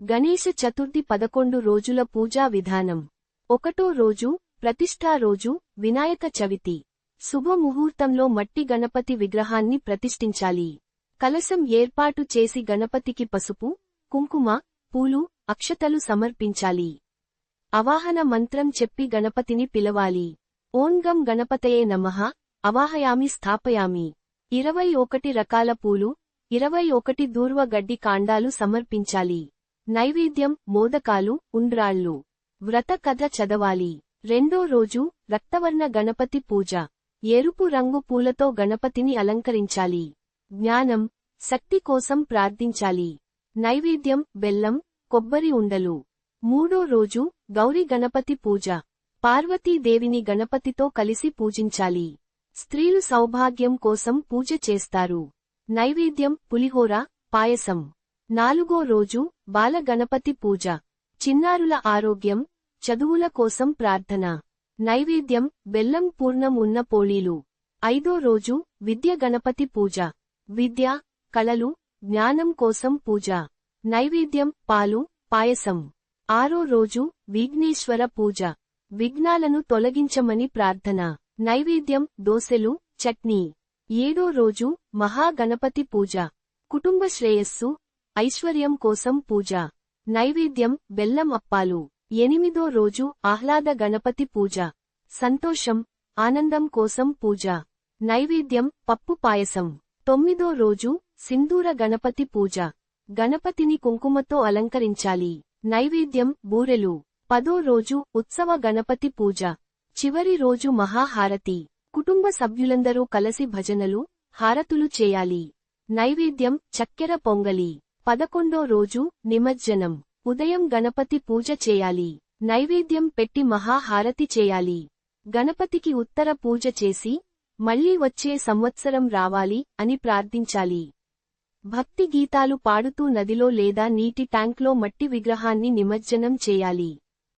గణేశ చతుర్థి 11 రోజుల పూజా విధానం. 1వ రోజు ప్రతిష్ఠా రోజు వినాయక చవితి. శుభముహూర్తంలో మట్టి గణపతి విగ్రహాన్ని ప్రతిష్ఠించాలి. కలశం ఏర్పాటు చేసి గణపతికి పసుపు, కుంకుమ, పూలు, అక్షతలు సమర్పించాలి. అవాహన మంత్రం చెప్పి గణపతిని పిలవాలి. ఓం గం గణపతయే నమః అవాహయామి స్థాపయామి. 21 రకాల పూలు, 21 దూర్వ గడ్డి కాండాలు సమర్పించాలి. నైవేద్యం మోదకాలు, ఉండ్రాళ్ళు. వ్రత కథ చదవాలి. 2వ రోజు రక్తవర్ణ గణపతి పూజ. ఎరుపు రంగు పూలతో గణపతిని అలంకరించాలి. జ్ఞానం, శక్తి కోసం ప్రార్థించాలి. నైవేద్యం బెల్లం, కొబ్బరి ఉండలు. 3వ రోజు గౌరీ గణపతి పూజ. పార్వతీదేవిని గణపతితో కలిసి పూజించాలి. స్త్రీలు సౌభాగ్యం కోసం పూజ చేస్తారు. నైవేద్యం పులిహోర, పాయసం. 4వ రోజు బాల గణపతి పూజ. చిన్నారుల ఆరోగ్యం, చదువుల కోసం ప్రార్థన. నైవేద్యం బెల్లం పూర్ణం ఉన్న పోళీలు. 5వ రోజు విద్య గణపతి పూజ. విద్య, కళలు, జ్ఞానం కోసం పూజ. నైవేద్యం పాలు, పాయసం. 6వ రోజు విఘ్నేశ్వర పూజ. విఘ్నాలను తొలగించమని ప్రార్థన. నైవేద్యం దోసెలు, చట్నీ. 7వ రోజు మహాగణపతి పూజ. కుటుంబ శ్రేయస్సు, ఐశ్వర్యం కోసం పూజ. నైవేద్యం బెల్లం అప్పాలు. 8వ రోజు ఆహ్లాద గణపతి పూజ. సంతోషం, ఆనందం కోసం పూజ. నైవేద్యం పప్పు పాయసం. 9వ రోజు సింధూర గణపతి పూజ. గణపతిని కుంకుమతో అలంకరించాలి. నైవేద్యం బూరెలు. 10వ రోజు ఉత్సవ గణపతి పూజ. చివరి రోజు మహాహారతి. కుటుంబ సభ్యులందరూ కలసి భజనలు, హారతులు చేయాలి. నైవేద్యం చక్కెర పొంగలి. 11వ రోజు నిమజ్జనం. ఉదయం గణపతి పూజ చేయాలి. నైవేద్యం పెట్టి మహాహారతి చేయాలి. గణపతికి ఉత్తర పూజ చేసి, మళ్లీ వచ్చే సంవత్సరం రావాలి అని ప్రార్థించాలి. భక్తి గీతాలు పాడుతూ నదిలో లేదా నీటి ట్యాంక్లో మట్టి విగ్రహాన్ని నిమజ్జనం చేయాలి.